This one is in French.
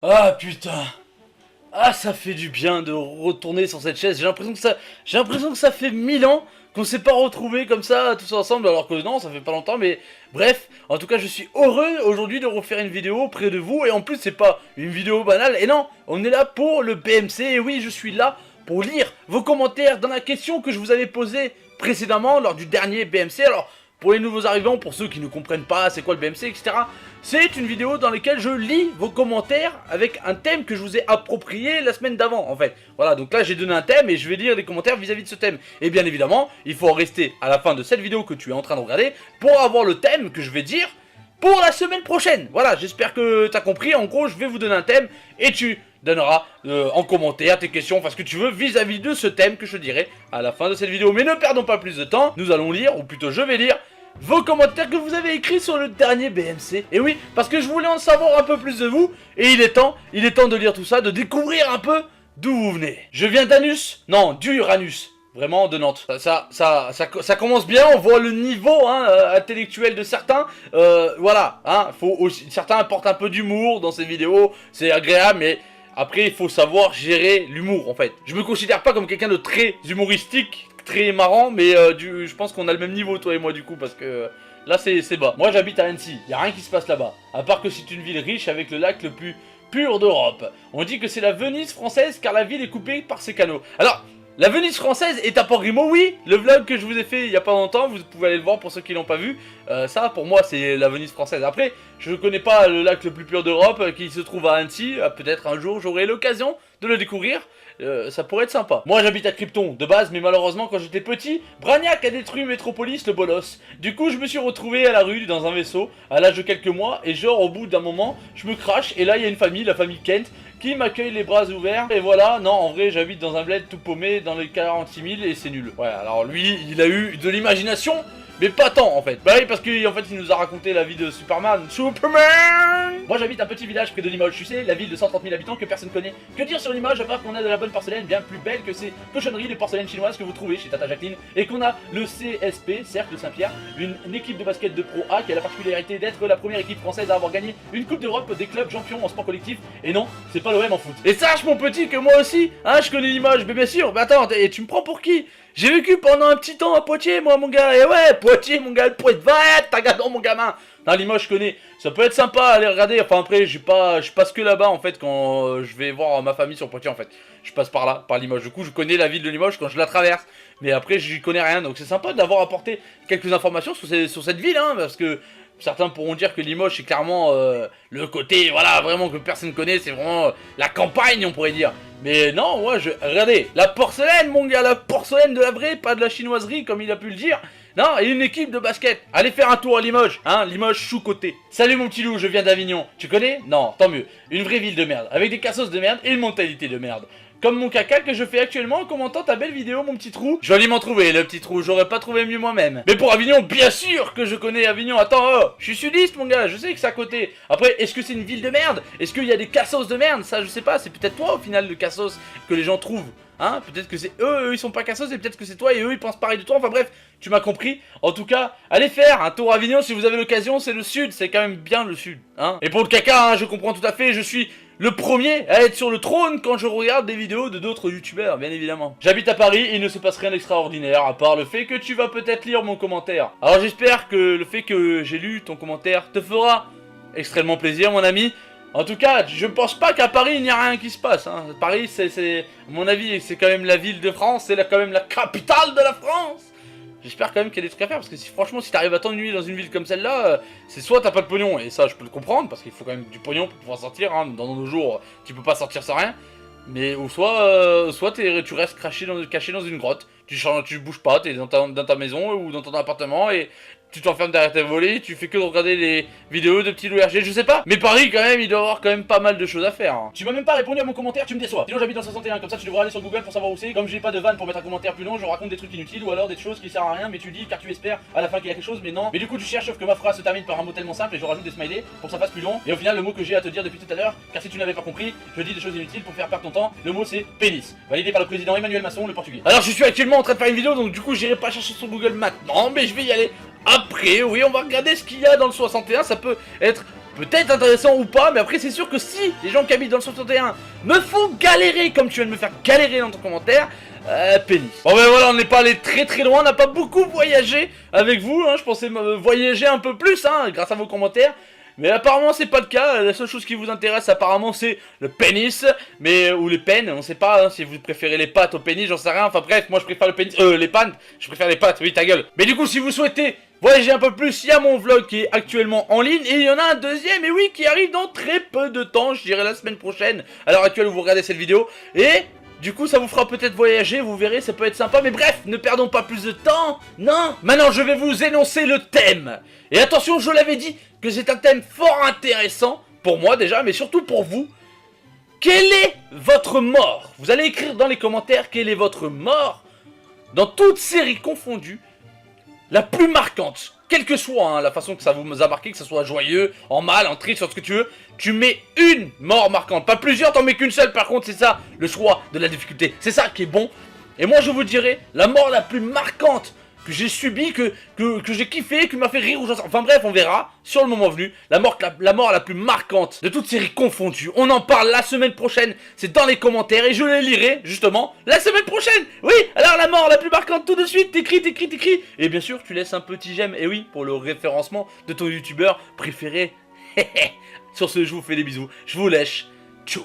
Ah putain. Ah, ça fait du bien de retourner sur cette chaise. J'ai l'impression que ça fait 1000 ans qu'on s'est pas retrouvés comme ça tous ensemble, alors que non, ça fait pas longtemps. Mais bref, en tout cas, je suis heureux aujourd'hui de refaire une vidéo auprès de vous. Et en plus, c'est pas une vidéo banale. Et non, on est là pour le BMC. Et oui, je suis là pour lire vos commentaires dans la question que je vous avais posée précédemment lors du dernier BMC. Alors, pour les nouveaux arrivants, pour ceux qui ne comprennent pas c'est quoi le BMC, etc. C'est une vidéo dans laquelle je lis vos commentaires avec un thème que je vous ai approprié la semaine d'avant, en fait. Voilà, donc là j'ai donné un thème et je vais lire les commentaires vis-à-vis de ce thème. Et bien évidemment, il faut en rester à la fin de cette vidéo que tu es en train de regarder pour avoir le thème que je vais dire pour la semaine prochaine. Voilà, j'espère que tu as compris. En gros, je vais vous donner un thème et tu donneras en commentaire tes questions, enfin ce que tu veux vis-à-vis de ce thème que je dirai à la fin de cette vidéo. Mais ne perdons pas plus de temps, nous allons lire, ou plutôt je vais lire, vos commentaires que vous avez écrits sur le dernier BMC. Et oui, parce que je voulais en savoir un peu plus de vous, et il est temps de lire tout ça, de découvrir un peu d'où vous venez. Je viens d'Anus, non, d'Uranus. Vraiment de Nantes. Ça commence bien, on voit le niveau intellectuel de certains. Voilà, faut aussi, certains apportent un peu d'humour dans ces vidéos, c'est agréable, mais après il faut savoir gérer l'humour en fait. Je me considère pas comme quelqu'un de très humoristique, très marrant, mais je pense qu'on a le même niveau toi et moi du coup, parce que là c'est bas. Moi j'habite à Annecy, y a rien qui se passe là-bas, à part que c'est une ville riche avec le lac le plus pur d'Europe. On dit que c'est la Venise française car la ville est coupée par ses canaux. Alors, la Venise française est à Port-Grimaud, oui. Le vlog que je vous ai fait il y a pas longtemps, vous pouvez aller le voir pour ceux qui l'ont pas vu. Ça, pour moi, c'est la Venise française. Après, je connais pas le lac le plus pur d'Europe qui se trouve à Annecy. Peut-être un jour, j'aurai l'occasion de le découvrir. Ça pourrait être sympa. Moi, j'habite à Krypton, de base, mais malheureusement, quand j'étais petit, Bragnac a détruit Métropolis, le bolos. Du coup, je me suis retrouvé à la rue, dans un vaisseau, à l'âge de quelques mois, et genre, au bout d'un moment, je me crache, et là, il y a une famille, la famille Kent, qui m'accueille les bras ouverts, et voilà, non, en vrai, j'habite dans un bled tout paumé, dans les 46 000, et c'est nul. Ouais, alors lui, il a eu de l'imagination, mais pas tant en fait. Bah oui, parce qu'en fait il nous a raconté la vie de Superman. Moi j'habite un petit village près de Limoges, tu sais, la ville de 130 000 habitants que personne connaît. Que dire sur Limoges à part qu'on a de la bonne porcelaine bien plus belle que ces cochonneries de porcelaine chinoise que vous trouvez chez Tata Jacqueline. Et qu'on a le CSP, Cercle Saint-Pierre, une équipe de basket de Pro A qui a la particularité d'être la première équipe française à avoir gagné une Coupe d'Europe des clubs champions en sport collectif. Et non, c'est pas l'OM en foot. Et sache mon petit que moi aussi, je connais Limoges, mais bien sûr, mais attends, et tu me prends pour qui? J'ai vécu pendant un petit temps à Poitiers, moi, mon gars. Et ouais, Poitiers, mon gars, le Poitiers, va être tagadon, mon gamin. Dans Limoges, je connais. Ça peut être sympa à aller regarder. Enfin, après, je passe que là-bas, en fait, quand je vais voir ma famille sur Poitiers, en fait. Je passe par là, par Limoges. Du coup, je connais la ville de Limoges quand je la traverse. Mais après, j'y connais rien. Donc, c'est sympa d'avoir apporté quelques informations sur cette ville, parce que certains pourront dire que Limoges, c'est clairement le côté, voilà, vraiment que personne connaît. C'est vraiment la campagne, on pourrait dire. Mais non, moi, regardez, la porcelaine, mon gars, la porcelaine de la vraie, pas de la chinoiserie, comme il a pu le dire. Non, et une équipe de basket. Allez faire un tour à Limoges, Limoges chou-côté. Salut mon petit loup, je viens d'Avignon. Tu connais? Non, tant mieux. Une vraie ville de merde, avec des cassos de merde et une mentalité de merde. Comme mon caca que je fais actuellement en commentant ta belle vidéo, mon petit trou. Joliment trouvé, le petit trou, j'aurais pas trouvé mieux moi-même. Mais pour Avignon, bien sûr que je connais Avignon. Attends, je suis sudiste, mon gars, je sais que c'est à côté. Après, est-ce que c'est une ville de merde? Est-ce qu'il y a des cassos de merde? Ça, je sais pas, c'est peut-être toi, au final, le cassos que les gens trouvent. Peut-être que c'est eux ils sont pas cassos, et peut-être que c'est toi, et eux, ils pensent pareil de toi. Enfin bref, tu m'as compris. En tout cas, allez faire un tour à Avignon si vous avez l'occasion, c'est le sud, c'est quand même bien le sud. Et pour le caca, je comprends tout à fait, je suis le premier à être sur le trône quand je regarde des vidéos de d'autres youtubeurs, bien évidemment. J'habite à Paris et il ne se passe rien d'extraordinaire, à part le fait que tu vas peut-être lire mon commentaire. Alors j'espère que le fait que j'ai lu ton commentaire te fera extrêmement plaisir, mon ami. En tout cas, je ne pense pas qu'à Paris, il n'y a rien qui se passe. Paris, c'est, à mon avis, c'est quand même la ville de France, c'est quand même la capitale de la France. J'espère quand même qu'il y a des trucs à faire, parce que franchement, si t'arrives à t'ennuyer dans une ville comme celle-là, c'est soit t'as pas de pognon, et ça je peux le comprendre, parce qu'il faut quand même du pognon pour pouvoir sortir, dans nos jours, tu peux pas sortir sans rien, mais ou soit tu restes caché dans une grotte, tu bouges pas, t'es dans ta maison ou dans ton appartement, et tu t'enfermes derrière tes volets, tu fais que de regarder les vidéos de petits loups RG, je sais pas. Mais Paris, quand même, il doit avoir quand même pas mal de choses à faire. Tu m'as même pas répondu à mon commentaire, tu me déçois. Sinon, j'habite dans 61, comme ça tu devrais aller sur Google pour savoir où c'est. Comme j'ai pas de vanne pour mettre un commentaire plus long, je raconte des trucs inutiles ou alors des choses qui servent à rien, mais tu dis car tu espères à la fin qu'il y a quelque chose, mais non. Mais du coup, tu cherches, sauf que ma phrase se termine par un mot tellement simple et je rajoute des smileys pour que ça fasse plus long. Et au final, le mot que j'ai à te dire depuis tout à l'heure, car si tu n'avais pas compris, je dis des choses inutiles pour faire perdre ton temps. Le mot c'est pénis, validé par le président Emmanuel Macron, le portugais. Alors, je suis actuellement en train de faire une vidéo, donc du coup, j'irai pas chercher sur Google maintenant, mais je vais y aller après. Oui, on va regarder ce qu'il y a dans le 61, ça peut être peut-être intéressant ou pas, mais après c'est sûr que si les gens qui habitent dans le 61 me font galérer comme tu viens de me faire galérer dans ton commentaire, pénis. Bon ben voilà, on n'est pas allé très loin, on n'a pas beaucoup voyagé avec vous, hein, je pensais voyager un peu plus, hein, grâce à vos commentaires. Mais apparemment c'est pas le cas, la seule chose qui vous intéresse apparemment c'est le pénis, ou les peines, on sait pas hein, si vous préférez les pattes au pénis, j'en sais rien, enfin bref, moi je préfère le pénis, les pannes, je préfère les pattes, oui ta gueule. Mais du coup si vous souhaitez voyager un peu plus, il y a mon vlog qui est actuellement en ligne, et il y en a un deuxième, et oui, qui arrive dans très peu de temps, je dirais la semaine prochaine, à l'heure actuelle où vous regardez cette vidéo, et... du coup, ça vous fera peut-être voyager, vous verrez, ça peut être sympa. Mais bref, ne perdons pas plus de temps. Non. Maintenant, je vais vous énoncer le thème. Et attention, je l'avais dit que c'est un thème fort intéressant. Pour moi déjà, mais surtout pour vous. Quelle est votre mort? Vous allez écrire dans les commentaires quelle est votre mort, dans toute série confondue, la plus marquante. Quelle que soit hein, la façon que ça vous a marqué, que ça soit joyeux, en mal, en triste, sur ce que tu veux, tu mets une mort marquante. Pas plusieurs, t'en mets qu'une seule, par contre, c'est ça, le choix de la difficulté. C'est ça qui est bon. Et moi, je vous dirais, la mort la plus marquante que j'ai subie, que j'ai kiffé, qui m'a fait rire, ou enfin bref, on verra, sur le moment venu, la mort la plus marquante de toute série confondue. On en parle la semaine prochaine, c'est dans les commentaires, et je les lirai, justement, la semaine prochaine. Oui, alors la mort la plus marquante, tout de suite, t'écris. Et bien sûr, tu laisses un petit j'aime, et oui, pour le référencement de ton youtubeur préféré. Sur ce, je vous fais des bisous, je vous lèche, tchou.